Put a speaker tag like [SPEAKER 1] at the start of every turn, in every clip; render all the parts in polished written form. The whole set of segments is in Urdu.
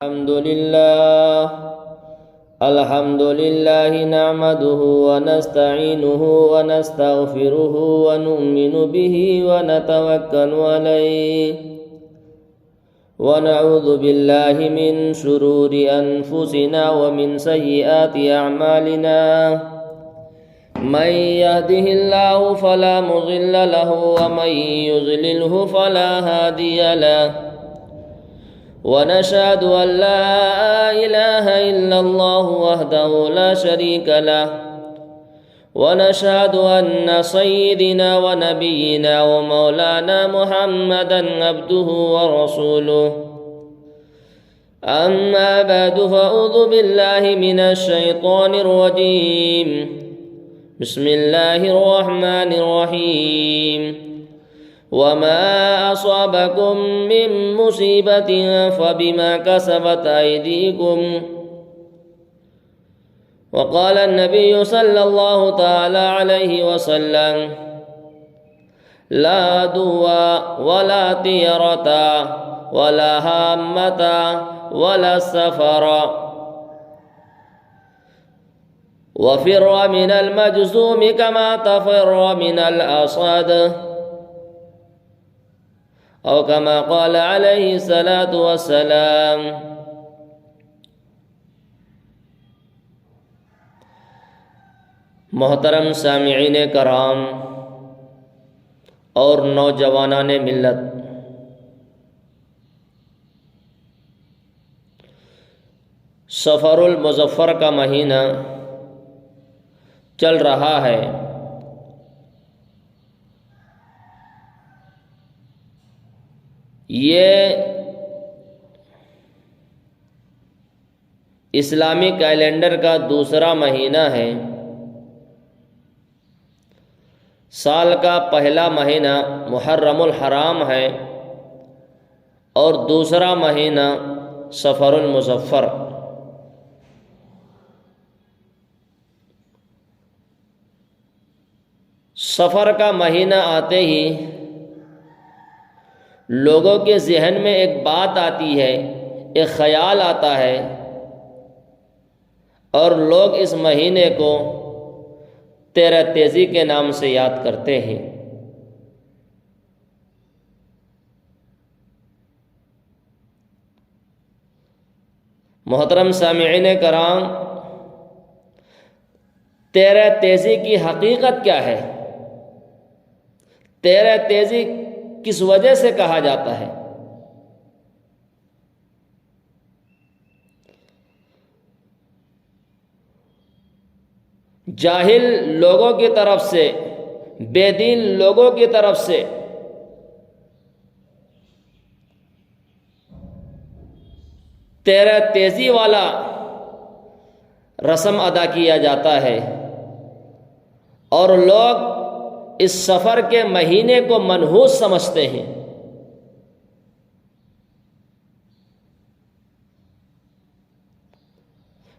[SPEAKER 1] الحمد لله نعمده ونستعينه ونستغفره ونؤمن به ونتوكل عليه ونعوذ بالله من شرور أنفسنا ومن سيئات أعمالنا من يهده الله فلا مضل له ومن يضلله فلا هادي له ونشهد أن لا إله إلا الله وحده لا شريك له ونشهد أن سيدنا ونبينا ومولانا محمدا عبده ورسوله أما بعد فأعوذ بالله من الشيطان الرجيم بسم الله الرحمن الرحيم وما أصابكم من مصيبة فبما كسبت أيديكم وقال النبي صلى الله تعالى عليه وسلم لا عدو ولا طيرة ولا هامة ولا سفر وفر من المجذوم كما تفر من الأصاد او كما قال علیہ الصلاۃ والسلام۔ محترم سامعین کرام اور نوجوانان ملت، سفر المظفر کا مہینہ چل رہا ہے۔ یہ اسلامی کیلنڈر کا دوسرا مہینہ ہے۔ سال کا پہلا مہینہ محرم الحرام ہے اور دوسرا مہینہ سفر المظفر۔ سفر کا مہینہ آتے ہی لوگوں کے ذہن میں ایک بات آتی ہے، ایک خیال آتا ہے، اور لوگ اس مہینے کو تیرہ تیزی کے نام سے یاد کرتے ہیں۔ محترم سامعین کرام، تیرہ تیزی کی حقیقت کیا ہے؟ تیرہ تیزی کس وجہ سے کہا جاتا ہے؟ جاہل لوگوں کی طرف سے، بے دین لوگوں کی طرف سے تیرہ تیزی والا رسم ادا کیا جاتا ہے، اور لوگ اس سفر کے مہینے کو منحوس سمجھتے ہیں۔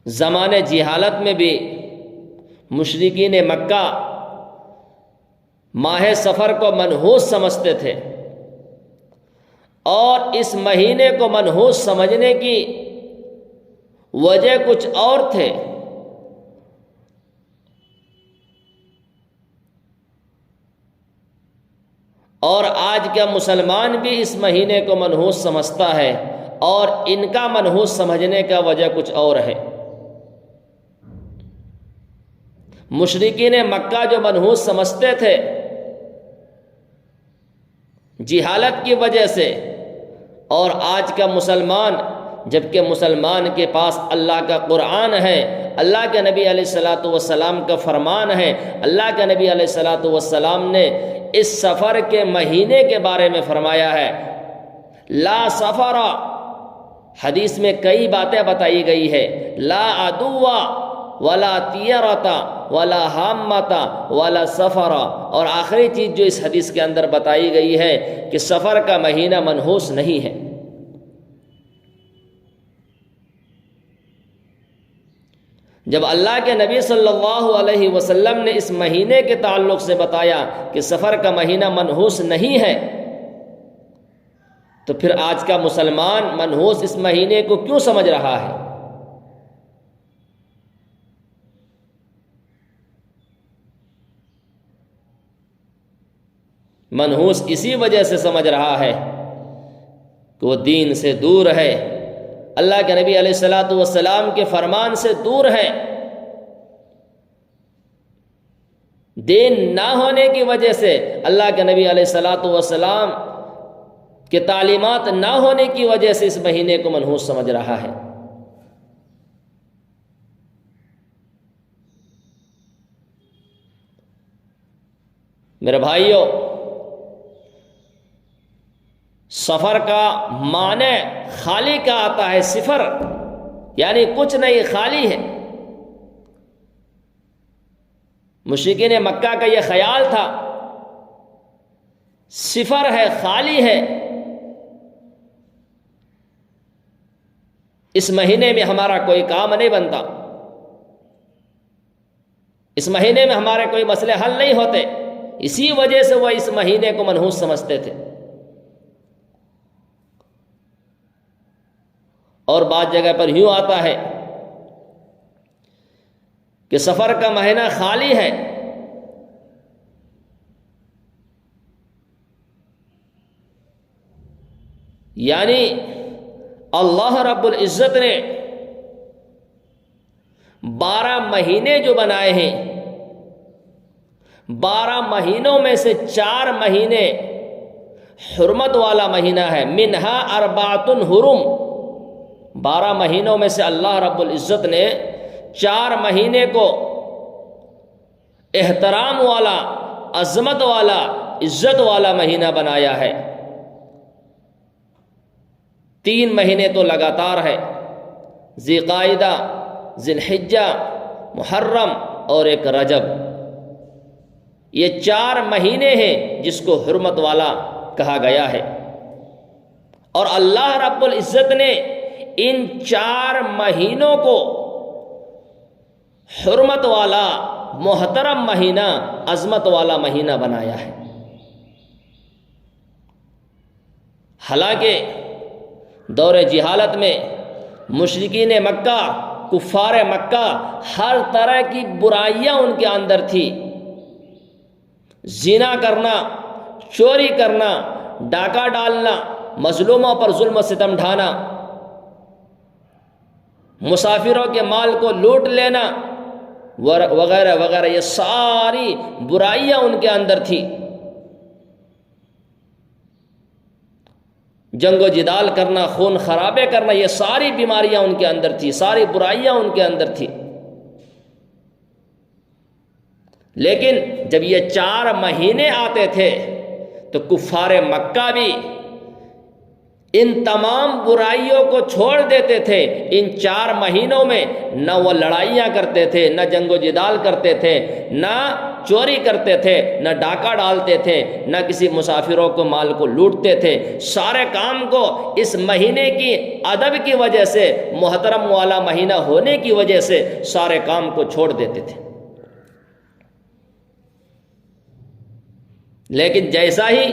[SPEAKER 1] زمانے جہالت میں بھی مشرکین مکہ ماہ سفر کو منحوس سمجھتے تھے، اور اس مہینے کو منحوس سمجھنے کی وجہ کچھ اور تھے۔ اور آج کا مسلمان بھی اس مہینے کو منحوس سمجھتا ہے، اور ان کا منحوس سمجھنے کا وجہ کچھ اور ہے۔ مشرکین مکہ جو منحوس سمجھتے تھے جہالت کی وجہ سے، اور آج کا مسلمان، جبکہ مسلمان کے پاس اللہ کا قرآن ہے، اللہ کے نبی علیہ الصلاۃ والسلام کا فرمان ہے، اللہ کے نبی علیہ الصلاۃ والسلام نے اس سفر کے مہینے کے بارے میں فرمایا ہے، لا سفر، حدیث میں کئی باتیں بتائی گئی ہے، لا عدو ولا طیرۃ ولا ہامۃ ولا سفر، اور آخری چیز جو اس حدیث کے اندر بتائی گئی ہے کہ سفر کا مہینہ منحوس نہیں ہے۔ جب اللہ کے نبی صلی اللہ علیہ وسلم نے اس مہینے کے تعلق سے بتایا کہ سفر کا مہینہ منحوس نہیں ہے، تو پھر آج کا مسلمان منحوس اس مہینے کو کیوں سمجھ رہا ہے؟ منحوس اسی وجہ سے سمجھ رہا ہے کہ وہ دین سے دور ہے، اللہ کے نبی علیہ الصلوۃ والسلام کے فرمان سے دور ہے، دین نہ ہونے کی وجہ سے، اللہ کے نبی علیہ الصلوۃ والسلام کے تعلیمات نہ ہونے کی وجہ سے اس مہینے کو منحوس سمجھ رہا ہے۔ میرے بھائیوں، سفر کا معنی خالی کا آتا ہے، صفر، یعنی کچھ نہیں، خالی ہے۔ مشرکین مکہ کا یہ خیال تھا، صفر ہے، خالی ہے، اس مہینے میں ہمارا کوئی کام نہیں بنتا، اس مہینے میں ہمارے کوئی مسئلے حل نہیں ہوتے، اسی وجہ سے وہ اس مہینے کو منحوس سمجھتے تھے۔ اور بعض جگہ پر یوں آتا ہے کہ سفر کا مہینہ خالی ہے، یعنی اللہ رب العزت نے 12 مہینے جو بنائے ہیں، 12 مہینوں میں سے 4 مہینے حرمت والا مہینہ ہے، منہا اربعۃ حرم، 12 مہینوں میں سے اللہ رب العزت نے 4 مہینے کو احترام والا، عظمت والا، عزت والا مہینہ بنایا ہے۔ 3 مہینے تو لگاتار ہے، ذی قعدہ، ذی الحجہ، محرم اور ایک رجب، یہ 4 مہینے ہیں جس کو حرمت والا کہا گیا ہے۔ اور اللہ رب العزت نے ان 4 مہینوں کو حرمت والا، محترم مہینہ، عظمت والا مہینہ بنایا ہے۔ حالانکہ دور جہالت میں مشرکین مکہ، کفار مکہ، ہر طرح کی برائیاں ان کے اندر تھی، زنا کرنا، چوری کرنا، ڈاکہ ڈالنا، مظلوموں پر ظلم و ستم ڈھانا، مسافروں کے مال کو لوٹ لینا وغیرہ وغیرہ، یہ ساری برائیاں ان کے اندر تھی۔ جنگ و جدال کرنا، خون خرابے کرنا، یہ ساری بیماریاں ان کے اندر تھی، ساری برائیاں ان کے اندر تھی۔ لیکن جب یہ 4 مہینے آتے تھے تو کفار مکہ بھی ان تمام برائیوں کو چھوڑ دیتے تھے۔ ان 4 مہینوں میں نہ وہ لڑائیاں کرتے تھے، نہ جنگ و جدال کرتے تھے، نہ چوری کرتے تھے، نہ ڈاکہ ڈالتے تھے، نہ کسی مسافروں کو مال کو لوٹتے تھے۔ سارے کام کو اس مہینے کی ادب کی وجہ سے، محترم والا مہینہ ہونے کی وجہ سے سارے کام کو چھوڑ دیتے تھے۔ لیکن جیسا ہی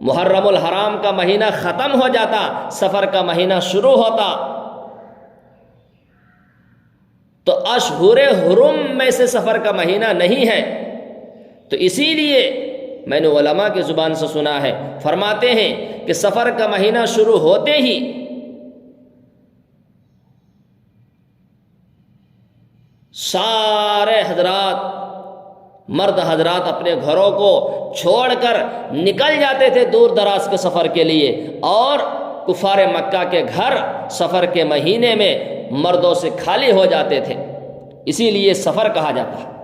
[SPEAKER 1] محرم الحرام کا مہینہ ختم ہو جاتا، سفر کا مہینہ شروع ہوتا، تو اشہر حرم میں سے سفر کا مہینہ نہیں ہے۔ تو اسی لیے میں نے علماء کی زبان سے سنا ہے، فرماتے ہیں کہ سفر کا مہینہ شروع ہوتے ہی سارے حضرات، مرد حضرات اپنے گھروں کو چھوڑ کر نکل جاتے تھے دور دراز کے سفر کے لیے، اور کفار مکہ کے گھر سفر کے مہینے میں مردوں سے خالی ہو جاتے تھے، اسی لیے سفر کہا جاتا ہے۔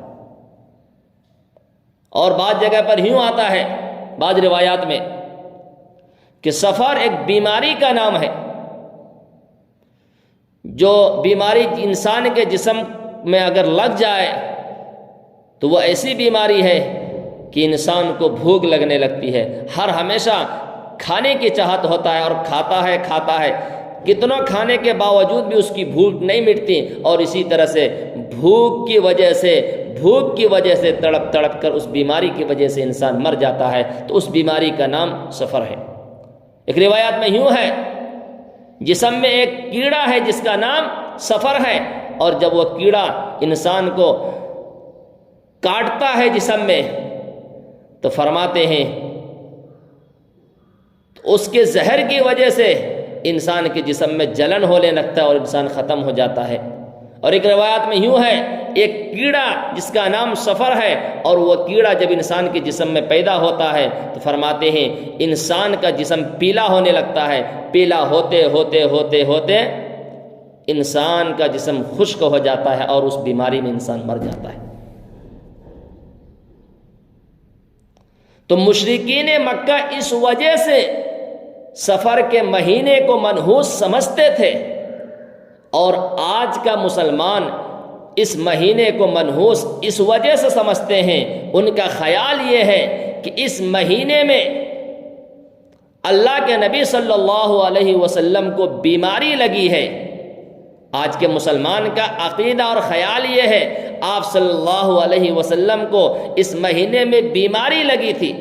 [SPEAKER 1] اور بعض جگہ پر یوں آتا ہے، بعض روایات میں، کہ سفر ایک بیماری کا نام ہے، جو بیماری انسان کے جسم میں اگر لگ جائے تو وہ ایسی بیماری ہے کہ انسان کو بھوک لگنے لگتی ہے، ہر ہمیشہ کھانے کی چاہت ہوتا ہے اور کھاتا ہے، کتنا کھانے کے باوجود بھی اس کی بھوک نہیں مٹتی، اور اسی طرح سے بھوک کی وجہ سے تڑپ تڑپ کر اس بیماری کی وجہ سے انسان مر جاتا ہے۔ تو اس بیماری کا نام سفر ہے۔ ایک روایات میں یوں ہے، جسم میں ایک کیڑا ہے جس کا نام سفر ہے، اور جب وہ کیڑا انسان کو کاٹتا ہے جسم میں تو فرماتے ہیں اس کے زہر کی وجہ سے انسان کے جسم میں جلن ہونے لگتا ہے اور انسان ختم ہو جاتا ہے۔ اور ایک روایت میں یوں ہے، ایک کیڑا جس کا نام سفر ہے، اور وہ کیڑا جب انسان کے جسم میں پیدا ہوتا ہے تو فرماتے ہیں انسان کا جسم پیلا ہونے لگتا ہے، پیلا ہوتے ہوتے ہوتے ہوتے انسان کا جسم خشک ہو جاتا ہے اور اس بیماری میں انسان مر جاتا ہے۔ تو مشرکین مکہ اس وجہ سے سفر کے مہینے کو منحوس سمجھتے تھے، اور آج کا مسلمان اس مہینے کو منحوس اس وجہ سے سمجھتے ہیں، ان کا خیال یہ ہے کہ اس مہینے میں اللہ کے نبی صلی اللہ علیہ وسلم کو بیماری لگی ہے۔ آج کے مسلمان کا عقیدہ اور خیال یہ ہے آپ صلی اللہ علیہ وسلم کو اس مہینے میں بیماری لگی تھی،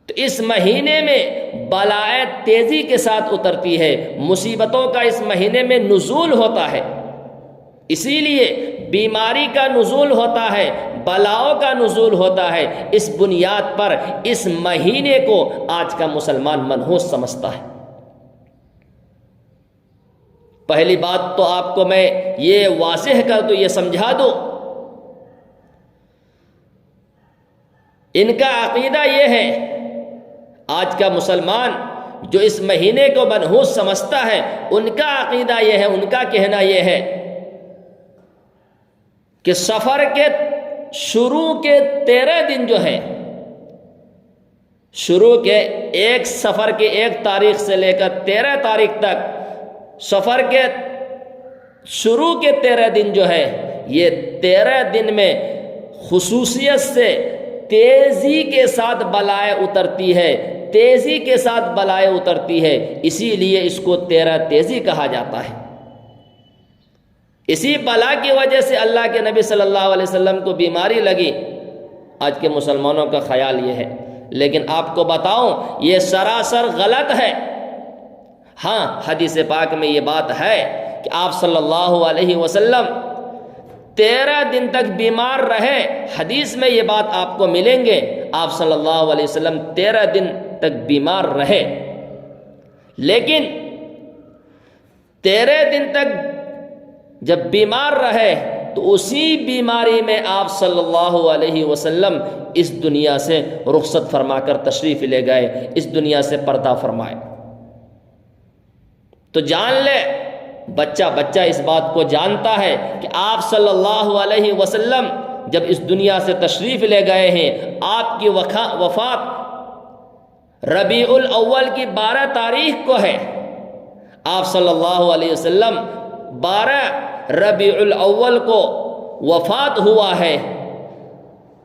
[SPEAKER 1] تو اس مہینے میں بلائیں تیزی کے ساتھ اترتی ہے، مصیبتوں کا اس مہینے میں نزول ہوتا ہے، اسی لیے بیماری کا نزول ہوتا ہے، بلاؤں کا نزول ہوتا ہے۔ اس بنیاد پر اس مہینے کو آج کا مسلمان منحوس سمجھتا ہے۔ پہلی بات تو آپ کو میں یہ واضح کر دوں، یہ سمجھا دوں، ان کا عقیدہ یہ ہے، آج کا مسلمان جو اس مہینے کو منحوس سمجھتا ہے، ان کا عقیدہ یہ ہے، ان کا کہنا یہ ہے کہ سفر کے شروع کے 13 دن جو ہے، شروع کے ایک سفر کے 1 تاریخ سے لے کر 13 تاریخ تک، سفر کے شروع کے 13 دن جو ہے، یہ 13 دن میں خصوصیت سے تیزی کے ساتھ بلائیں اترتی ہے، تیزی کے ساتھ بلائیں اترتی ہے، اسی لیے اس کو 13 تیزی کہا جاتا ہے۔ اسی بلا کی وجہ سے اللہ کے نبی صلی اللہ علیہ وسلم کو بیماری لگی۔ آج کے مسلمانوں کا خیال یہ ہے، لیکن آپ کو بتاؤں یہ سراسر غلط ہے۔ ہاں، حدیث پاک میں یہ بات ہے کہ آپ صلی اللہ علیہ وسلم 13 دن تک بیمار رہے، حدیث میں یہ بات آپ کو ملیں گے، آپ صلی اللہ علیہ وسلم 13 دن تک بیمار رہے، لیکن 13 دن تک جب بیمار رہے تو اسی بیماری میں آپ صلی اللہ علیہ وسلم اس دنیا سے رخصت فرما کر تشریف لے گئے، اس دنیا سے پردہ فرمائے۔ تو جان لے، بچہ اس بات کو جانتا ہے کہ آپ صلی اللہ علیہ وسلم جب اس دنیا سے تشریف لے گئے ہیں، آپ کی وفات ربیع الاول کی 12 تاریخ کو ہے۔ آپ صلی اللہ علیہ وسلم 12 ربیع الاول کو وفات ہوا ہے،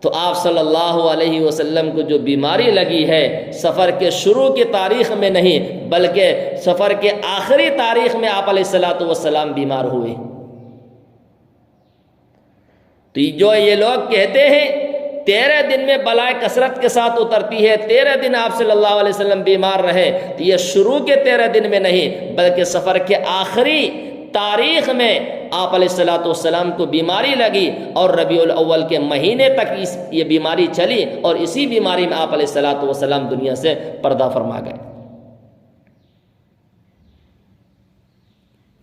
[SPEAKER 1] تو آپ صلی اللہ علیہ وسلم کو جو بیماری لگی ہے سفر کے شروع کی تاریخ میں نہیں بلکہ سفر کے آخری تاریخ میں آپ علیہ الصلوۃ والسلام بیمار ہوئے۔ تو جو یہ لوگ کہتے ہیں 13 دن میں بلائیں کثرت کے ساتھ اترتی ہے، 13 دن آپ صلی اللہ علیہ وسلم بیمار رہے، تو یہ شروع کے 13 دن میں نہیں بلکہ سفر کے آخری تاریخ میں آپ علیہ الصلوۃ والسلام کو بیماری لگی، اور ربیع الاول کے مہینے تک یہ بیماری چلی، اور اسی بیماری میں آپ علیہ الصلوۃ والسلام دنیا سے پردہ فرما گئے۔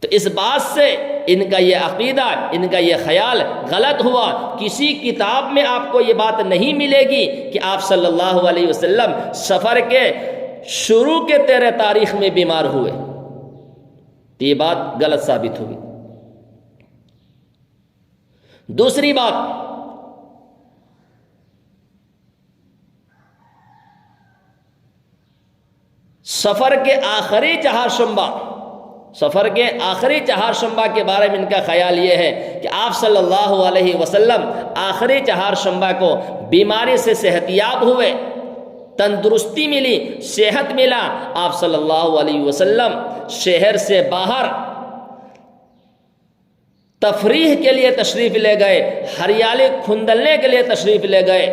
[SPEAKER 1] تو اس بات سے ان کا یہ عقیدہ، ان کا یہ خیال غلط ہوا۔ کسی کتاب میں آپ کو یہ بات نہیں ملے گی کہ آپ صلی اللہ علیہ وسلم سفر کے شروع کے 13 تاریخ میں بیمار ہوئے، تو یہ بات غلط ثابت ہوگی۔ دوسری بات، سفر کے آخری چہارشنبہ کے بارے میں ان کا خیال یہ ہے کہ آپ صلی اللہ علیہ وسلم آخری چہارشنبہ کو بیماری سے صحتیاب ہوئے، تندرستی ملی، صحت ملا، آپ صلی اللہ علیہ وسلم شہر سے باہر تفریح کے لیے تشریف لے گئے، ہریالی کھندلنے کے لیے تشریف لے گئے۔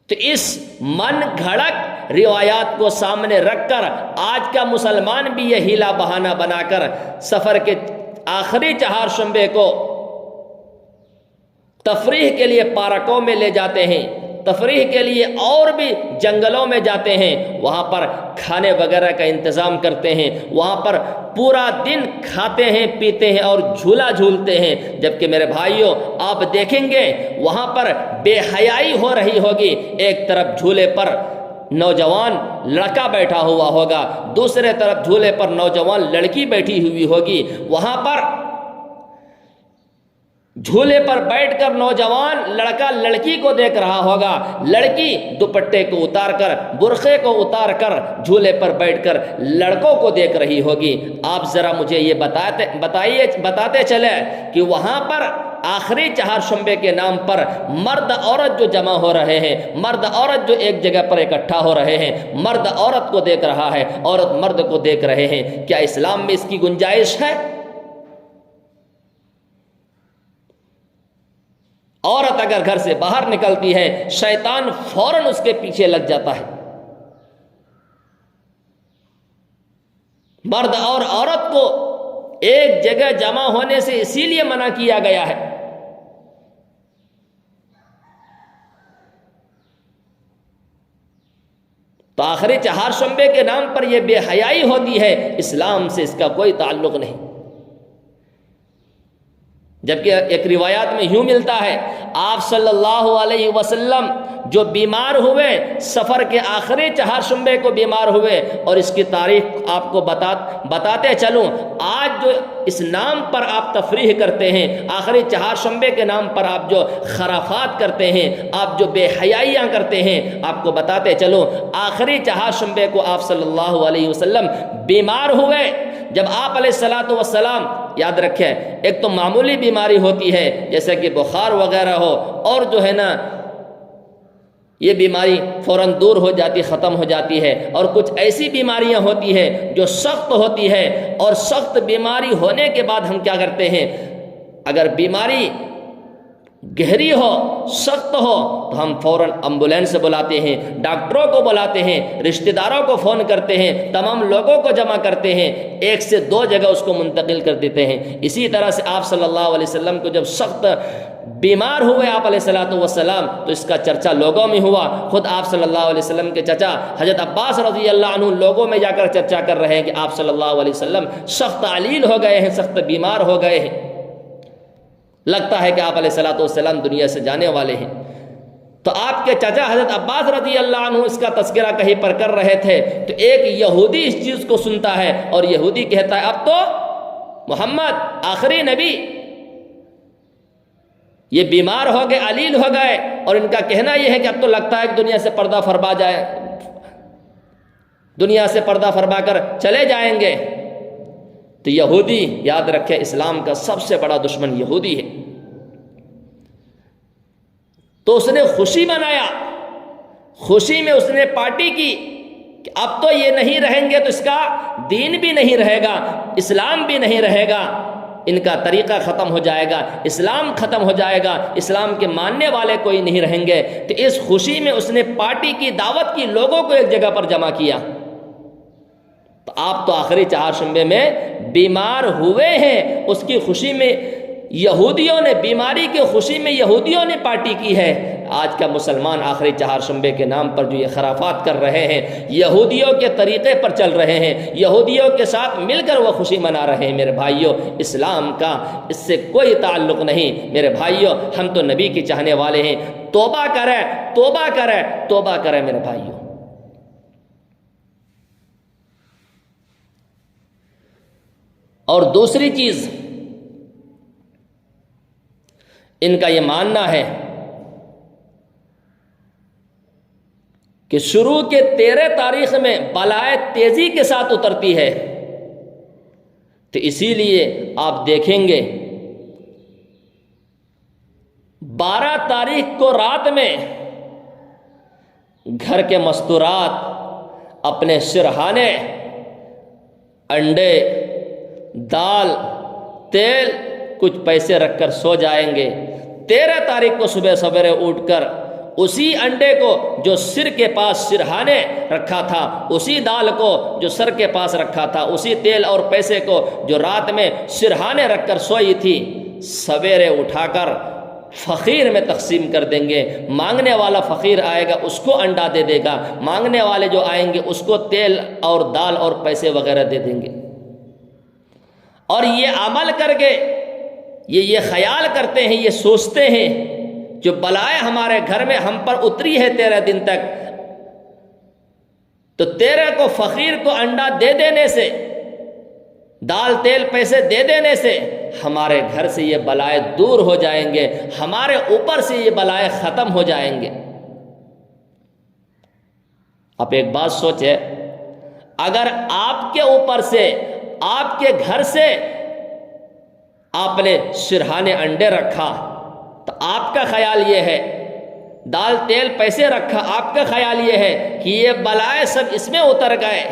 [SPEAKER 1] تو اس من گھڑت روایات کو سامنے رکھ کر آج کا مسلمان بھی یہ ہیلا بہانہ بنا کر سفر کے آخری چہارشنبے کو تفریح کے لیے پارکوں میں لے جاتے ہیں، تفریح کے لیے اور بھی جنگلوں میں جاتے ہیں، وہاں پر کھانے وغیرہ کا انتظام کرتے ہیں، وہاں پر پورا دن کھاتے ہیں، پیتے ہیں اور جھولا جھولتے ہیں۔ جبکہ میرے بھائیوں آپ دیکھیں گے وہاں پر بے حیائی ہو رہی ہوگی، ایک طرف جھولے پر نوجوان لڑکا بیٹھا ہوا ہوگا، دوسرے طرف جھولے پر نوجوان لڑکی بیٹھی ہوئی ہوگی، وہاں پر جھولے پر بیٹھ کر نوجوان لڑکا لڑکی کو دیکھ رہا ہوگا، لڑکی دوپٹے کو اتار کر برقعے کو اتار کر جھولے پر بیٹھ کر لڑکوں کو دیکھ رہی ہوگی۔ آپ ذرا مجھے یہ بتاتے چلے کہ وہاں پر آخری چہارشنبے کے نام پر مرد عورت جو جمع ہو رہے ہیں، مرد عورت جو ایک جگہ پر اکٹھا ہو رہے ہیں، مرد عورت کو دیکھ رہا ہے، عورت مرد کو دیکھ رہے ہیں، کیا اسلام میں اس کی گنجائش ہے؟ عورت اگر گھر سے باہر نکلتی ہے شیطان فوراً اس کے پیچھے لگ جاتا ہے۔ مرد اور عورت کو ایک جگہ جمع ہونے سے اسی لیے منع کیا گیا ہے۔ تو آخری چہارشنبے کے نام پر یہ بے حیائی ہوتی ہے، اسلام سے اس کا کوئی تعلق نہیں۔ جبکہ ایک روایات میں یوں ملتا ہے آپ صلی اللہ علیہ وسلم جو بیمار ہوئے، سفر کے آخری چہارشنبے کو بیمار ہوئے، اور اس کی تاریخ آپ کو بتاتے چلوں، آج جو اس نام پر آپ تفریح کرتے ہیں، آخری چہارشنبے کے نام پر آپ جو خرافات کرتے ہیں، آپ جو بے حیائیاں کرتے ہیں، آپ کو بتاتے چلوں آخری چہارشنبے کو آپ صلی اللہ علیہ وسلم بیمار ہوئے۔ جب آپ علیہ الصلوۃ والسلام، یاد رکھیں ایک تو معمولی بیماری ہوتی ہے جیسے کہ بخار وغیرہ ہو، اور جو ہے نا یہ بیماری فوراً دور ہو جاتی، ختم ہو جاتی ہے، اور کچھ ایسی بیماریاں ہوتی ہیں جو سخت ہوتی ہے، اور سخت بیماری ہونے کے بعد ہم کیا کرتے ہیں، اگر بیماری گہری ہو، سخت ہو، تو ہم فوراً ایمبولینس بلاتے ہیں، ڈاکٹروں کو بلاتے ہیں، رشتہ داروں کو فون کرتے ہیں، تمام لوگوں کو جمع کرتے ہیں، ایک سے دو جگہ اس کو منتقل کر دیتے ہیں۔ اسی طرح سے آپ صلی اللہ علیہ وسلم کو جب سخت بیمار ہوئے آپ علیہ الصلوۃ والسلام، تو اس کا چرچا لوگوں میں ہوا۔ خود آپ صلی اللہ علیہ وسلم کے چچا حضرت عباس رضی اللہ عنہ لوگوں میں جا کر چرچا کر رہے ہیں کہ آپ صلی اللہ علیہ وسلم سخت علیل ہو گئے ہیں، سخت بیمار ہو گئے ہیں، لگتا ہے کہ آپ علیہ الصلوۃ والسلام دنیا سے جانے والے ہیں۔ تو آپ کے چچا حضرت عباس رضی اللہ عنہ اس کا تذکرہ کہیں پر کر رہے تھے، تو ایک یہودی اس چیز کو سنتا ہے، اور یہودی کہتا ہے اب تو محمد آخری نبی یہ بیمار ہو گئے، علیل ہو گئے، اور ان کا کہنا یہ ہے کہ اب تو لگتا ہے کہ دنیا سے پردہ فرما جائے، دنیا سے پردہ فرما کر چلے جائیں گے۔ تو یہودی، یاد رکھے اسلام کا سب سے بڑا دشمن یہودی ہے، تو اس نے خوشی منایا، خوشی میں اس نے پارٹی کی کہ اب تو یہ نہیں رہیں گے تو اس کا دین بھی نہیں رہے گا، اسلام بھی نہیں رہے گا، ان کا طریقہ ختم ہو جائے گا، اسلام ختم ہو جائے گا، اسلام کے ماننے والے کوئی نہیں رہیں گے۔ تو اس خوشی میں اس نے پارٹی کی دعوت کی، لوگوں کو ایک جگہ پر جمع کیا۔ تو آپ تو آخری چہارشنبے میں بیمار ہوئے ہیں، اس کی خوشی میں یہودیوں نے، بیماری کی خوشی میں یہودیوں نے پارٹی کی ہے۔ آج کا مسلمان آخری چہارشنبے کے نام پر جو یہ خرافات کر رہے ہیں، یہودیوں کے طریقے پر چل رہے ہیں، یہودیوں کے ساتھ مل کر وہ خوشی منا رہے ہیں۔ میرے بھائیوں، اسلام کا اس سے کوئی تعلق نہیں۔ میرے بھائیوں، ہم تو نبی کے چاہنے والے ہیں۔ توبہ کریں، توبہ کریں، توبہ کریں میرے بھائیوں۔ اور دوسری چیز ان کا یہ ماننا ہے کہ شروع کے 13 تاریخ میں بلائے تیزی کے ساتھ اترتی ہے، تو اسی لیے آپ دیکھیں گے 12 تاریخ کو رات میں گھر کے مستورات اپنے سرہانے، انڈے، دال، تیل، کچھ پیسے رکھ کر سو جائیں گے۔ 13 تاریخ کو صبح سویرے اٹھ کر اسی انڈے کو جو سر کے پاس سرہانے رکھا تھا، اسی دال کو جو سر کے پاس رکھا تھا، اسی تیل اور پیسے کو جو رات میں سرہانے رکھ کر سوئی تھی، سویرے اٹھا کر فقیر میں تقسیم کر دیں گے۔ مانگنے والا فقیر آئے گا، اس کو انڈا دے دے گا، مانگنے والے جو آئیں گے اس کو تیل اور دال اور پیسے وغیرہ دے دیں گے۔ اور یہ عمل کر کے یہ خیال کرتے ہیں، یہ سوچتے ہیں جو بلائے ہمارے گھر میں ہم پر اتری ہے 13 دن تک، تو 13 کو فقیر کو انڈا دے دینے سے، دال تیل پیسے دے دینے سے ہمارے گھر سے یہ بلائے دور ہو جائیں گے، ہمارے اوپر سے یہ بلائے ختم ہو جائیں گے۔ آپ ایک بات سوچیں، اگر آپ کے اوپر سے، آپ کے گھر سے آپ نے سرہانے انڈے رکھا تو آپ کا خیال یہ ہے، دال تیل پیسے رکھا، آپ کا خیال یہ ہے کہ یہ بلائے سب اس میں اتر گئے۔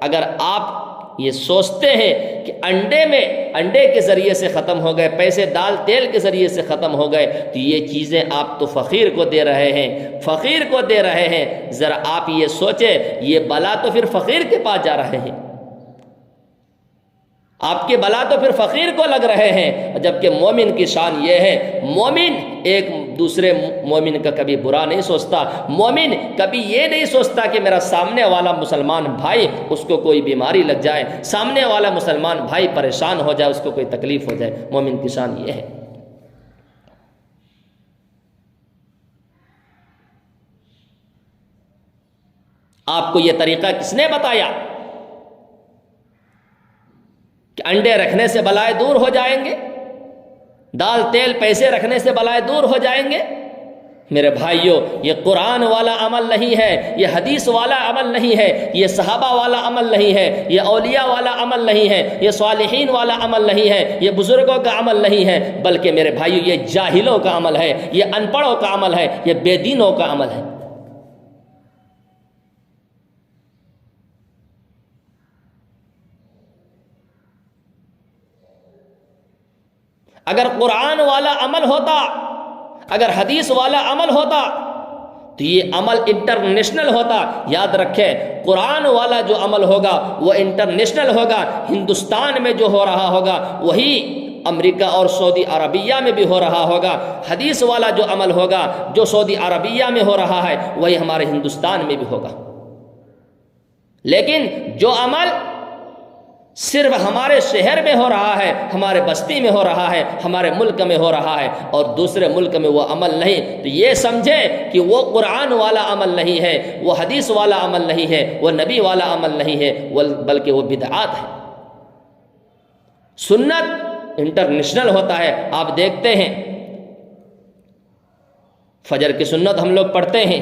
[SPEAKER 1] اگر آپ یہ سوچتے ہیں کہ انڈے کے ذریعے سے ختم ہو گئے، پیسے دال تیل کے ذریعے سے ختم ہو گئے، تو یہ چیزیں آپ تو فقیر کو دے رہے ہیں، فقیر کو دے رہے ہیں۔ ذرا آپ یہ سوچیں، یہ بلا تو پھر فقیر کے پاس جا رہے ہیں، آپ کے بلا تو پھر فقیر کو لگ رہے ہیں۔ جبکہ مومن کی شان یہ ہے، مومن ایک دوسرے مومن کا کبھی برا نہیں سوچتا، مومن کبھی یہ نہیں سوچتا کہ میرا سامنے والا مسلمان بھائی اس کو کوئی بیماری لگ جائے، سامنے والا مسلمان بھائی پریشان ہو جائے، اس کو کوئی تکلیف ہو جائے۔ مومن کی شان یہ ہے۔ آپ کو یہ طریقہ کس نے بتایا کہ انڈے رکھنے سے بلائے دور ہو جائیں گے، دال تیل پیسے رکھنے سے بلائے دور ہو جائیں گے؟ میرے بھائیوں، یہ قرآن والا عمل نہیں ہے، یہ حدیث والا عمل نہیں ہے، یہ صحابہ والا عمل نہیں ہے، یہ اولیاء والا عمل نہیں ہے، یہ صالحین والا عمل نہیں ہے، یہ بزرگوں کا عمل نہیں ہے، بلکہ میرے بھائیوں یہ جاہلوں کا عمل ہے، یہ ان پڑھوں کا عمل ہے، یہ بے دینوں کا عمل ہے۔ اگر قرآن والا عمل ہوتا، اگر حدیث والا عمل ہوتا تو یہ عمل انٹرنیشنل ہوتا۔ یاد رکھیں، قرآن والا جو عمل ہوگا وہ انٹرنیشنل ہوگا، ہندوستان میں جو ہو رہا ہوگا وہی امریکہ اور سعودی عربیہ میں بھی ہو رہا ہوگا۔ حدیث والا جو عمل ہوگا جو سعودی عربیہ میں ہو رہا ہے وہی ہمارے ہندوستان میں بھی ہوگا۔ لیکن جو عمل صرف ہمارے شہر میں ہو رہا ہے، ہمارے بستی میں ہو رہا ہے، ہمارے ملک میں ہو رہا ہے اور دوسرے ملک میں وہ عمل نہیں، تو یہ سمجھیں کہ وہ قرآن والا عمل نہیں ہے، وہ حدیث والا عمل نہیں ہے، وہ نبی والا عمل نہیں ہے، بلکہ وہ بدعات ہے۔ سنت انٹرنیشنل ہوتا ہے۔ آپ دیکھتے ہیں فجر کی سنت ہم لوگ پڑھتے ہیں،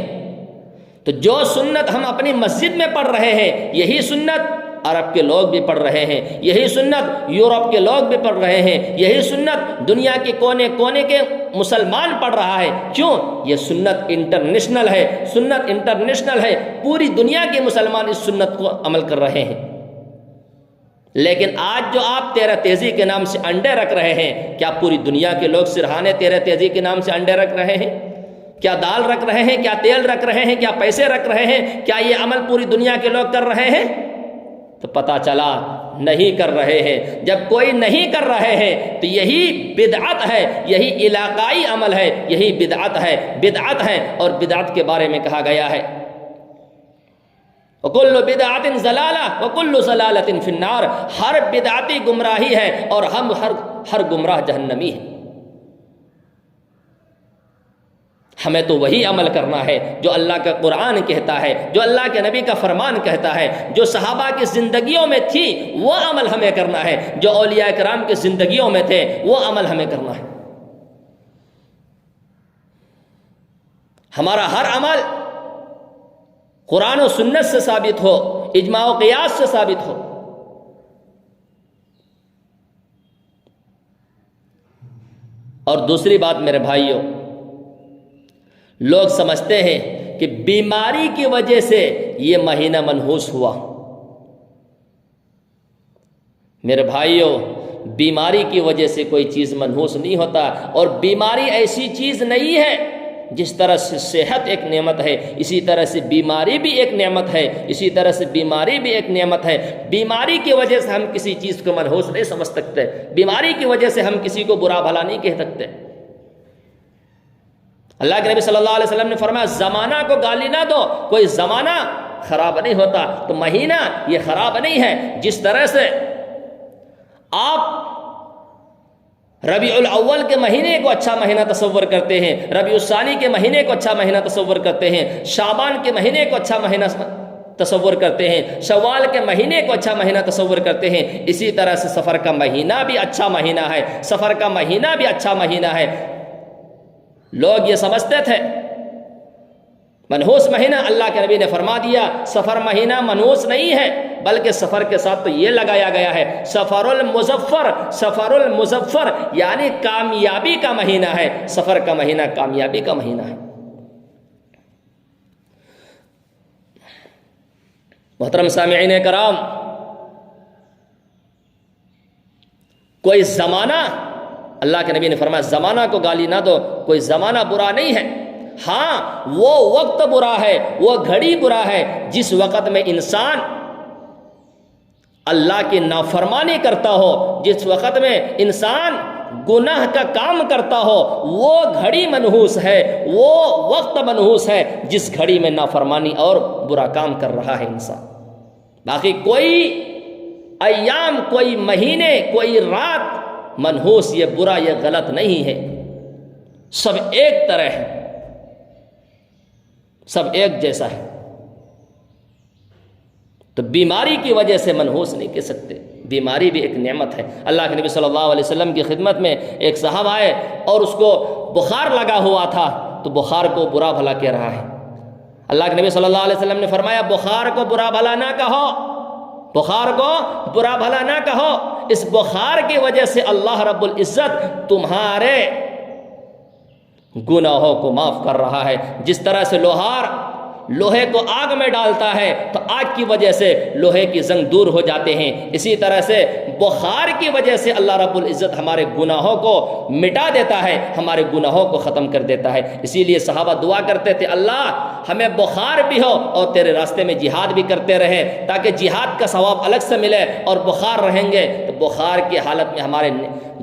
[SPEAKER 1] تو جو سنت ہم اپنی مسجد میں پڑھ رہے ہیں یہی سنت عرب کے لوگ بھی پڑھ رہے ہیں، یہی سنت یورپ کے لوگ بھی پڑھ رہے ہیں، یہی سنت دنیا کے کونے کونے کے مسلمان پڑھ رہا ہے۔ کیوں؟ یہ سنت انٹرنیشنل ہے، سنت انٹرنیشنل ہے، پوری دنیا کے مسلمان اس سنت کو عمل کر رہے ہیں۔ لیکن آج جو آپ 13 تیزی کے نام سے انڈے رکھ رہے ہیں، کیا پوری دنیا کے لوگ سرہانے 13 تیزی کے نام سے انڈے رکھ رہے ہیں؟ کیا دال رکھ رہے ہیں؟ کیا تیل رکھ رہے ہیں؟ کیا پیسے رکھ رہے ہیں؟ کیا یہ عمل پوری دنیا کے لوگ کر رہے ہیں؟ تو پتہ چلا نہیں کر رہے ہیں۔ جب کوئی نہیں کر رہے ہیں تو یہی بدعت ہے، یہی علاقائی عمل ہے، یہی بدعت ہے، بدعت ہے۔ اور بدعت کے بارے میں کہا گیا ہے وَكُلُّ بِدْعَةٍ ضَلَالَةٍ وَكُلُّ ضَلَالَةٍ فِي النَّارِ، ہر بدعتی گمراہی ہے اور ہم ہر گمراہ جہنمی ہے۔ ہمیں تو وہی عمل کرنا ہے جو اللہ کا قرآن کہتا ہے، جو اللہ کے نبی کا فرمان کہتا ہے، جو صحابہ کی زندگیوں میں تھی وہ عمل ہمیں کرنا ہے، جو اولیاء کرام کی زندگیوں میں تھے وہ عمل ہمیں کرنا ہے۔ ہمارا ہر عمل قرآن و سنت سے ثابت ہو، اجماع و قیاس سے ثابت ہو۔ اور دوسری بات میرے بھائیوں، لوگ سمجھتے ہیں کہ بیماری کی وجہ سے یہ مہینہ منحوس ہوا۔ میرے بھائیوں، بیماری کی وجہ سے کوئی چیز منحوس نہیں ہوتا، اور بیماری ایسی چیز نہیں ہے جس طرح سے صحت ایک نعمت ہے، اسی طرح سے بیماری بھی ایک نعمت ہے، اسی طرح سے بیماری بھی ایک نعمت ہے۔ بیماری کی وجہ سے ہم کسی چیز کو منحوس نہیں سمجھ سکتے، بیماری کی وجہ سے ہم کسی کو برا بھلا نہیں کہہ سکتے۔ اللہ کے نبی صلی اللہ علیہ وسلم نے فرمایا زمانہ کو گالی نہ دو، کوئی زمانہ خراب نہیں ہوتا، تو مہینہ یہ خراب نہیں ہے۔ جس طرح سے آپ ربیع الاول کے مہینے کو اچھا مہینہ تصور کرتے ہیں، ربیع الثانی کے مہینے کو اچھا مہینہ تصور کرتے ہیں، شعبان کے مہینے کو اچھا مہینہ تصور کرتے ہیں، شوال کے مہینے کو اچھا مہینہ تصور کرتے ہیں، اسی طرح سے سفر کا مہینہ بھی اچھا مہینہ ہے، سفر کا مہینہ بھی اچھا مہینہ ہے۔ لوگ یہ سمجھتے تھے منحوس مہینہ، اللہ کے نبی نے فرما دیا سفر مہینہ منحوس نہیں ہے، بلکہ سفر کے ساتھ تو یہ لگایا گیا ہے سفر المظفر، سفر المظفر یعنی کامیابی کا مہینہ ہے، سفر کا مہینہ کامیابی کا مہینہ ہے۔ محترم سامعین کرام، کوئی زمانہ، اللہ کے نبی نے فرمایا زمانہ کو گالی نہ دو، کوئی زمانہ برا نہیں ہے، ہاں وہ وقت برا ہے، وہ گھڑی برا ہے جس وقت میں انسان اللہ کی نافرمانی کرتا ہو، جس وقت میں انسان گناہ کا کام کرتا ہو، وہ گھڑی منحوس ہے، وہ وقت منحوس ہے جس گھڑی میں نافرمانی اور برا کام کر رہا ہے انسان۔ باقی کوئی ایام، کوئی مہینے، کوئی رات منحوس، یہ برا، یہ غلط نہیں ہے، سب ایک طرح ہے، سب ایک جیسا ہے۔ تو بیماری کی وجہ سے منحوس نہیں کہہ سکتے، بیماری بھی ایک نعمت ہے۔ اللہ کے نبی صلی اللہ علیہ وسلم کی خدمت میں ایک صاحب آئے اور اس کو بخار لگا ہوا تھا، تو بخار کو برا بھلا کہہ رہا ہے۔ اللہ کے نبی صلی اللہ علیہ وسلم نے فرمایا بخار کو برا بھلا نہ کہو، بخار کو برا بھلا نہ کہو، اس بخار کی وجہ سے اللہ رب العزت تمہارے گناہوں کو معاف کر رہا ہے۔ جس طرح سے لوہے کو آگ میں ڈالتا ہے تو آگ کی وجہ سے لوہے کی زنگ دور ہو جاتے ہیں، اسی طرح سے بخار کی وجہ سے اللہ رب العزت ہمارے گناہوں کو مٹا دیتا ہے، ہمارے گناہوں کو ختم کر دیتا ہے۔ اسی لیے صحابہ دعا کرتے تھے اللہ ہمیں بخار بھی ہو اور تیرے راستے میں جہاد بھی کرتے رہے، تاکہ جہاد کا ثواب الگ سے ملے، اور بخار رہیں گے تو بخار کی حالت میں ہمارے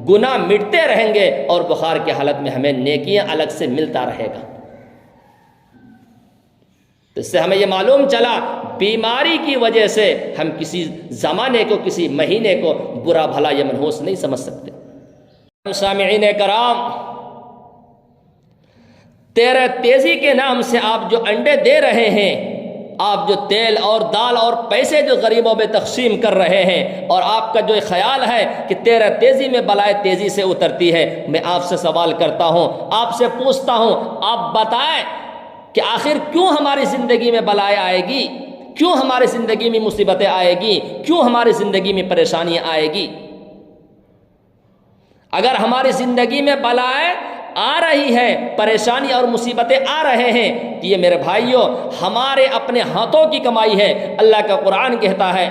[SPEAKER 1] گناہ مٹتے رہیں گے، اور بخار کی حالت میں ہمیں نیکیاں الگ سے ملتا رہے گا۔ تو اس سے ہمیں یہ معلوم چلا بیماری کی وجہ سے ہم کسی زمانے کو، کسی مہینے کو برا بھلا یا منحوس نہیں سمجھ سکتے۔ سامعین کرام، تیرے تیزی کے نام سے آپ جو انڈے دے رہے ہیں، آپ جو تیل اور دال اور پیسے جو غریبوں میں تقسیم کر رہے ہیں، اور آپ کا جو خیال ہے کہ تیرا تیزی میں بلائے تیزی سے اترتی ہے، میں آپ سے سوال کرتا ہوں، آپ سے پوچھتا ہوں، آپ بتائیں کہ آخر کیوں ہماری زندگی میں بلائیں آئے گی، کیوں ہماری زندگی میں مصیبتیں آئے گی، کیوں ہماری زندگی میں پریشانیاں آئے گی؟ اگر ہماری زندگی میں بلائیں آ رہی ہے، پریشانی اور مصیبتیں آ رہے ہیں، تو یہ میرے بھائیوں ہمارے اپنے ہاتھوں کی کمائی ہے۔ اللہ کا قرآن کہتا ہے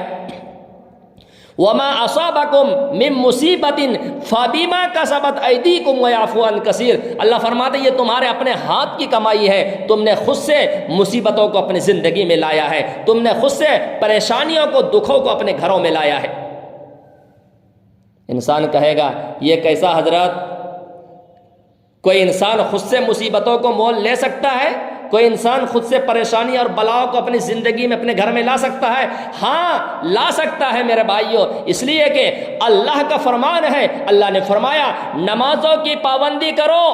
[SPEAKER 1] وَمَا أَصَابَكُم مِّن مُّصِيبَةٍ فَبِمَا كَسَبَتْ أَيْدِيكُمْ وَيَعْفُو عَن كَثِيرٍ۔ اللہ فرماتے ہیں یہ تمہارے اپنے ہاتھ کی کمائی ہے، تم نے خود سے مصیبتوں کو اپنی زندگی میں لایا ہے، تم نے خود سے پریشانیوں کو، دکھوں کو اپنے گھروں میں لایا ہے۔ انسان کہے گا یہ کیسا حضرت، کوئی انسان خود سے مصیبتوں کو مول لے سکتا ہے؟ کوئی انسان خود سے پریشانی اور بلاؤں کو اپنی زندگی میں اپنے گھر میں لا سکتا ہے؟ ہاں لا سکتا ہے میرے بھائیوں، اس لیے کہ اللہ کا فرمان ہے، اللہ نے فرمایا نمازوں کی پابندی کرو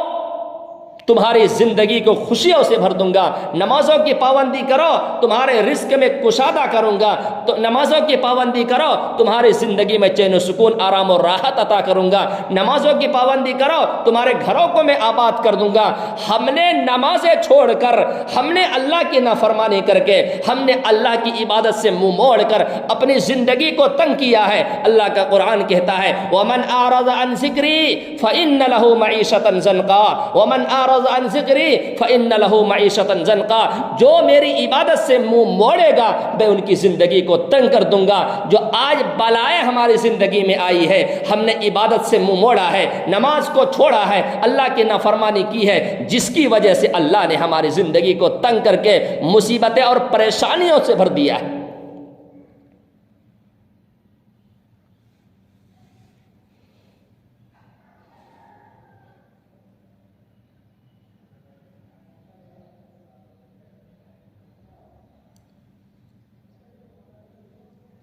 [SPEAKER 1] تمہاری زندگی کو خوشیوں سے بھر دوں گا، نمازوں کی پابندی کرو تمہارے رزق میں کشادہ کروں گا، تو نمازوں کی پابندی کرو تمہاری زندگی میں چین و سکون، آرام و راحت عطا کروں گا، نمازوں کی پابندی کرو تمہارے گھروں کو میں آباد کر دوں گا۔ ہم نے نمازیں چھوڑ کر، ہم نے اللہ کی نافرمانی کر کے، ہم نے اللہ کی عبادت سے منہ موڑ کر اپنی زندگی کو تنگ کیا ہے۔ اللہ کا قرآن کہتا ہے وَمَنْ أَعْرَضَ عَنْ ذِكْرِي فَإِنَّ لَهُ مَعِيشَةً ضَنْكًا وَمَنْ أَعْرَضَ اعرض عن ذکری فإن له معیشۃ ضنکا، جو میری عبادت سے منہ موڑے گا میں ان کی زندگی کو تنگ کر دوں گا۔ جو آج بلائیں ہماری زندگی میں آئی ہے، ہم نے عبادت سے منہ موڑا ہے، نماز کو چھوڑا ہے، اللہ کی نافرمانی کی ہے، جس کی وجہ سے اللہ نے ہماری زندگی کو تنگ کر کے مصیبتیں اور پریشانیوں سے بھر دیا ہے۔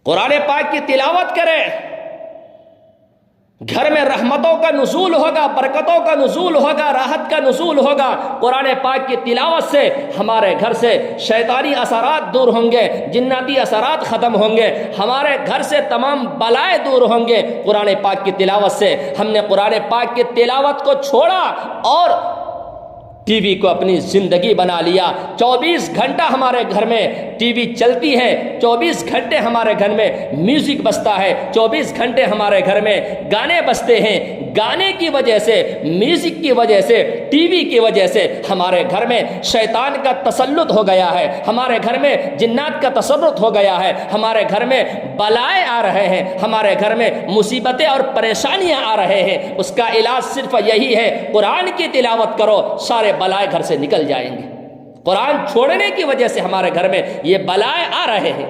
[SPEAKER 1] قرآن پاک کی تلاوت کرے، گھر میں رحمتوں کا نزول ہوگا، برکتوں کا نزول ہوگا، راحت کا نزول ہوگا۔ قرآن پاک کی تلاوت سے ہمارے گھر سے شیطانی اثرات دور ہوں گے، جناتی اثرات ختم ہوں گے، ہمارے گھر سے تمام بلائیں دور ہوں گے قرآن پاک کی تلاوت سے۔ ہم نے قرآن پاک کی تلاوت کو چھوڑا اور ٹی وی کو اپنی زندگی بنا لیا۔ 24 گھنٹہ ہمارے گھر میں ٹی وی چلتی ہے، 24 گھنٹے ہمارے گھر میں میوزک بجتا ہے، 24 گھنٹے ہمارے گھر میں گانے بجتے ہیں۔ گانے کی وجہ سے، میوزک کی وجہ سے، ٹی وی کی وجہ سے ہمارے گھر میں شیطان کا تسلط ہو گیا ہے، ہمارے گھر میں جنات کا تسلط ہو گیا ہے، ہمارے گھر میں بلائیں آ رہے ہیں، ہمارے گھر میں مصیبتیں اور پریشانیاں آ رہے ہیں۔ اس کا علاج صرف یہی ہے، قرآن کی تلاوت کرو، سارے بلائیں گھر سے نکل جائیں گے۔ قرآن چھوڑنے کی وجہ سے ہمارے گھر میں یہ بلائیں آ رہے ہیں۔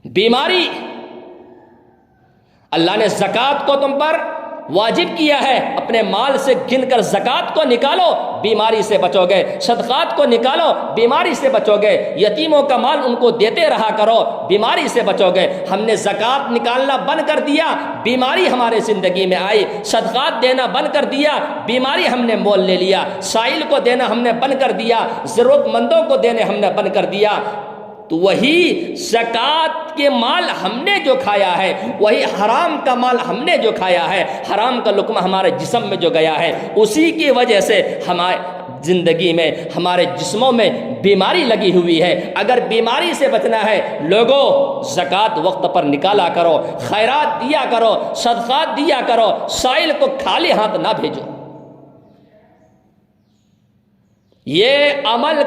[SPEAKER 1] بیماری، اللہ نے زکوٰۃ کو تم پر واجب کیا ہے، اپنے مال سے گن کر زکوٰۃ کو نکالو، بیماری سے بچو گے۔ صدقات کو نکالو، بیماری سے بچو گے۔ یتیموں کا مال ان کو دیتے رہا کرو، بیماری سے بچو گے۔ ہم نے زکوٰۃ نکالنا بند کر دیا، بیماری ہمارے زندگی میں آئی۔ صدقات دینا بند کر دیا، بیماری ہم نے مول لے لیا۔ سائل کو دینا ہم نے بند کر دیا، ضرورت مندوں کو دینے ہم نے بند کر دیا۔ تو وہی زکوٰۃ کے مال ہم نے جو کھایا ہے، وہی حرام کا مال ہم نے جو کھایا ہے، حرام کا لقمہ ہمارے جسم میں جو گیا ہے، اسی کی وجہ سے ہمارے زندگی میں، ہمارے جسموں میں بیماری لگی ہوئی ہے۔ اگر بیماری سے بچنا ہے، لوگوں زکوٰۃ وقت پر نکالا کرو، خیرات دیا کرو، صدقات دیا کرو، سائل کو خالی ہاتھ نہ بھیجو۔ یہ عمل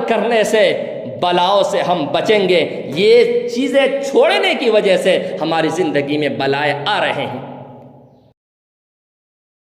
[SPEAKER 1] کرنے سے بلاؤں سے ہم بچیں گے۔ یہ چیزیں چھوڑنے کی وجہ سے ہماری زندگی میں بلائیں آ رہے ہیں۔